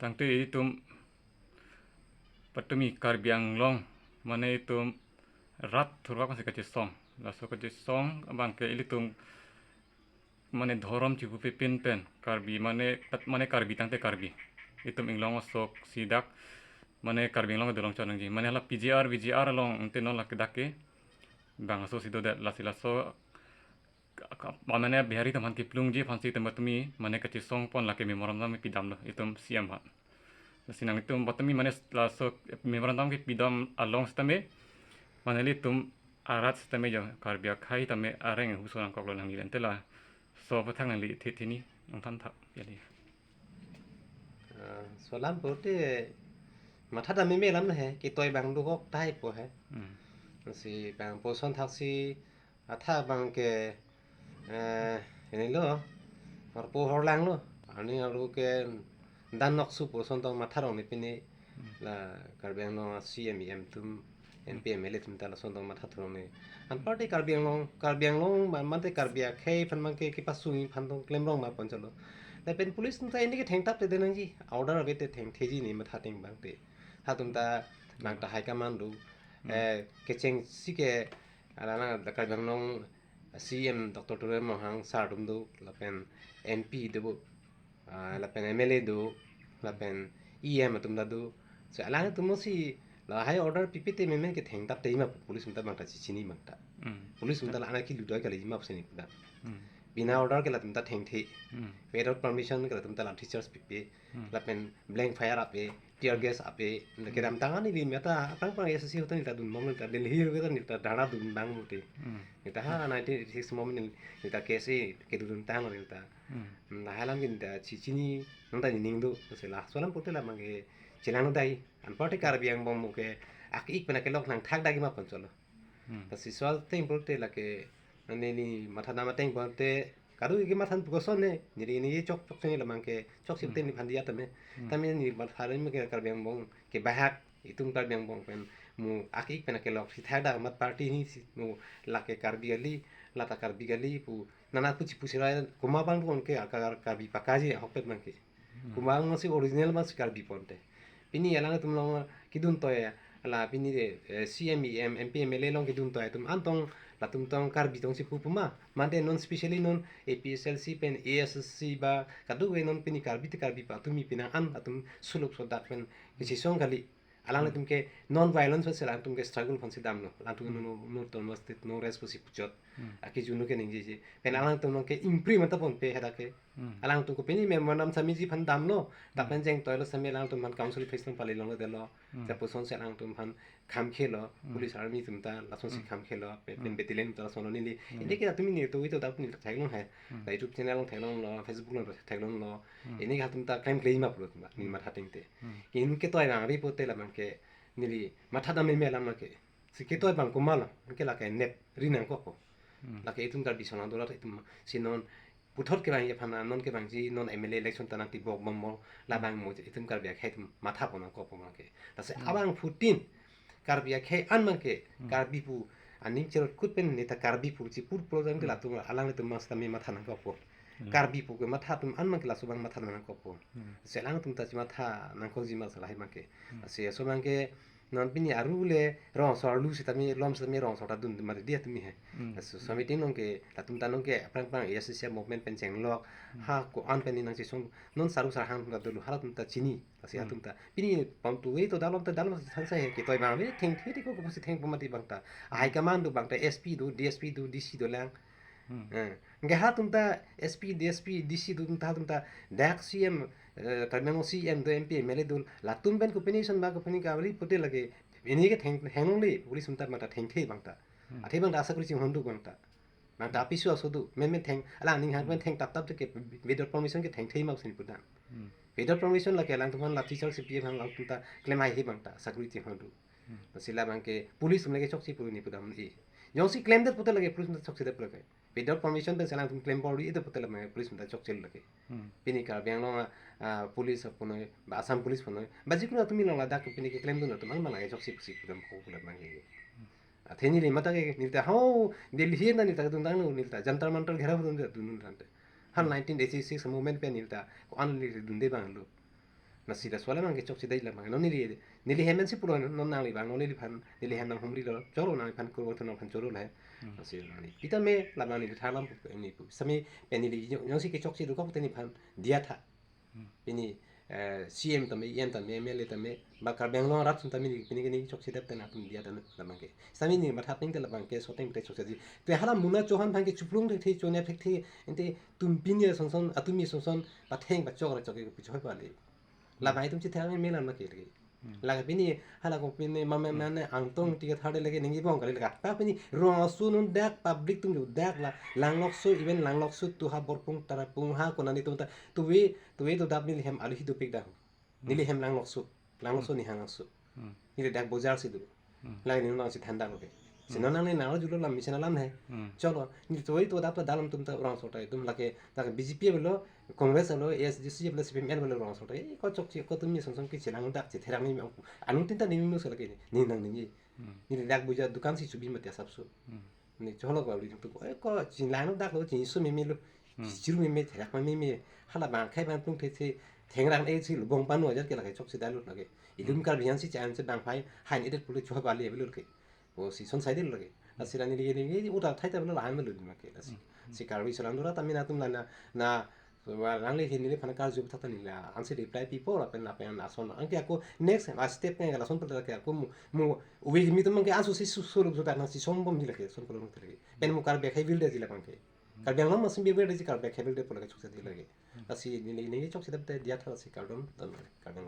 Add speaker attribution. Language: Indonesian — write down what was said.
Speaker 1: Tangtu itu patumi karbiang long mana itu rat thurwa kan sekacil song laso kacil song bangke ilitung mana dhorom cipu pipin pen karbi mana karbi tangte karbi itu inglong sok sidak mana karbi long dolong chonang ji mana la PGR long ente no la kedake bang so sido dat laso mana bihari teman kiplung ji fansi tempat tumi mana kacil song pon laki memoram tam pidam lo itu siam ha sinang itu batami mana laso memoram tam pidam along stame mana tum arat stame jo karbia khai tame areng husuran koklo nang lilen tela so patang nang li thini nang tan thap yali
Speaker 2: solam pote matha da me lam he ki toy bang du gok tai po he si bang po son thak si atha bang ke ini lo mar po hor lang lo ani aru ke dan nok su po son tong matha rong ni pini la karbeng no CMEM tum NPM ele tum ta la son tong matha throng ni an party karbeng long man te karbia khei phan mang ke ki pasung phan tong klem rong ma pon chalo la pen police tum ta ini ke theng tap te denang ji order ave te theng theji ni ma tha ting bang te ha tum ta nang ta hai command du ke cheng si ke ala na da karbeng long CM Dr. Ture Mohang Sar dum du la pen MP du la pen MLA du la pen EM tum da du so ala na tum si la hai order PPT memen ke theng tap te ma police tum ta bang ta chi ni bang ta police tum ta la ana ki lu doi ka le ma pse ni da बिना ऑर्डर के लतम ता ठेंग थे without permission के लतम ता ला teachers pipe लपेन blank fire आपे tear gas आपे के राम तांगा नि बि मेता अपंग पंग एससी होता नि ता दुन मोमन ता दिल्ली हो ता नि ता डाड़ा दुन बांग मुते नि ता हा 96 मोमन नि ता केसे के दुन तांग नि ता हालाम कि नि ता चिचिनी नंग ता नि निंग दु से ला सोलम पोते ला मंगे चिलांग दाई अन पार्टी कार बियांग बम मुके आक इक पना के लोक नंग थाक दागी मा पंचलो ता सिसवाल तें पोते ला के ni mata nama teng bante kadu iki matan pugoson ne ni chok chok ni lamang ke chok sip ni phandia tame tame ni mat phare me ke karbiang bong ke bahak itung karbiang bong pen mu akik pena ke lok si thada mat party ni mu la ke karbi gali la ta karbi gali pu nana puchi pusira kuma bang kon ke akar karbi pakaji hokpet mang ke kuma mo si original mas karbi ponte pini yalang tum long kidun to ya la pini de CMEM MPML long kidun to ya tum antong la tum tong karbi tong si pupuma mante non specially non APSLC pen ASC ba kadu we non pini karbi te karbi pa tumi pina an atum suluk so dak pen kisi song kali alang tum ke non violence se la tum ke struggle fon si dam no la tum no ton mastit no responsi puchot aki junu ke ningji ji pen alang tum ke improve ta pon pe hada ke alang tum ko pini me manam sami ji phan dam no ta pen jeng toilo sami alang tum man council face tum pali long de lo ta poson se alang tum phan kham khelo police army tum ta la son si kham khelo pen betilen ta son ni li ini ke tumi ni to ito ta puni thailong hai la youtube channel long thailong lo facebook long thailong lo ini ka tum ta claim ma pro tum ni ma thating te in ke toy bang ri pote la man ke ni li ma thada me me la ma ke si ke toy bang ko mala ke la ke nep ri nang ko la ke itum kar bisona dola itum sinon puthot ke bang ye phana non ke bang ji non MLA election tanang ti bok bom mo la bang mo itum kar bia khai tum matha pona ko pona ke ta se abang putin karbia khai an man ke karbi pu aning cherot kut pen neta karbi pu chi pur program ke la tu alang tu mas tami matha nang ko po karbi pu ke matha tum an man ke la subang matha nang ko po se lang tum ta chi matha nang ko ji mas la hai man ke se so man ke non pini arule rong so lu si tami lom si tami rong so ta dun ma dia tumi he so mi tin nong ke la tum ta nong ke prang prang yes se movement pen cheng lok ha ko an pen nang chi song non saru sa hang ta dulu hala tum ta chini asi atum ta pini pam tu we to dalom san sa he ke toy bang we theng thi ko ko si theng pum ti bang ta hai command du bang ta SP du DSP du DC du lang nge ha tum ta SP DSP DC du tum ta dak CM terminal CM do MP mele dul la tum ben ko pini san ba ko pini ka bali puti lage ini ke theng henong le pulis tum ta mata theng the bang ta athe bang da asa kuri chi hondu bang ta bang ta pisu aso du men theng ala ning han ben theng tap tap ke without permission ke theng the ma sin putan without permission la ke lang tum la teacher si pm hang lang tum ta claim ai he bang ta security hondu sila bang ke pulis tum lage chok si puri ni putam e jong si claim dat puta lage pulis tum chok si dat lage without permission ben salang tum claim body itu puta lage pulis tum ta chok chel lage pini ka biang lo pulis apno ba asam pulis pano ba jikuna tumi lo la dak pini ke claim dun tum ang malage chok si pusi putam ko pulat mangi theni le mata ke nilta ho delhi hi na nilta dun dang no nilta jantar mantar ghera dun dun dun han 1986 movement pe nilta ko an li dun de bang lo na sila swala mang ke chok si dai la mang no nili hemen si pulo no nang li bang no nili phan nili hem nang humri lo choro nang phan ko thon phan choro la na si ni pita me la bang ni thalam pu ni pu sami pe ni nyong si ke chok si ru ko te ni phan dia tha ini CM tame yen tame MLA tame bakar benglong rat tame ni kini chok si dap te na pun dia dan la bang ke sami ni matha ting te la bang ke so teng te chok si te hala muna chohan bang ke chuplung te the chone phek the ente tum pinya son son atumi son son ba theng ba chok ra chok ke pu choi ba le la bai tum chi thang me lan ma ke le la ke bini hala ko pini mama mane angtong ti ke thade lege ningi bong kali la pa pini rong su nun dak public tum ju dak la langlok su even langlok su tu ha borpung tara pung ha ko nani tum ta tu we tu dap ni hem ali hidu pik da nili hem langlok su ni hang su ni dak bozar si du la ni nang si thanda lo ke sinonang ni nang julo lam misena lam hai cholo ni toi to dap dalam tum ta rong so tai tum la ke BJP belo Congress lo SDC belo CPM belo rong so tai ko chok chi ko tum ni song song ki chilang dak chi therang ni anu tin ta ni mi so la ke ni nang ni ni dak buja dukan si chubi mate sap su ni cholo ko li tu ko chin lang dak lo chin su mi mi lo chiru mi mi therak ma mi hala bang khai ban tung the the thengrang e chi lo bong pan no ja ke la ke chok si dalu la ke ilum kar bian si chan se bang phai hain edet pulu chho ba le belo ke o si son sai del lagi asira ni ni uta thai ta bela han melu ma ke asi si karwi salam dura tamina tum na wa rang le ni phana kar jub thata ni la anse reply people apen na pen na son anke ako next step ne la son per ke ako mu we mi tum ke asu si su lu ta na si som bom ni la ke son kolon tere pen mu kar be khai bil de ji la kan ke kar bang lam masim be be de ji kar be khai bil de pol ke chuk se di lagi asi ni chok se de dia tha si kar dom kar bang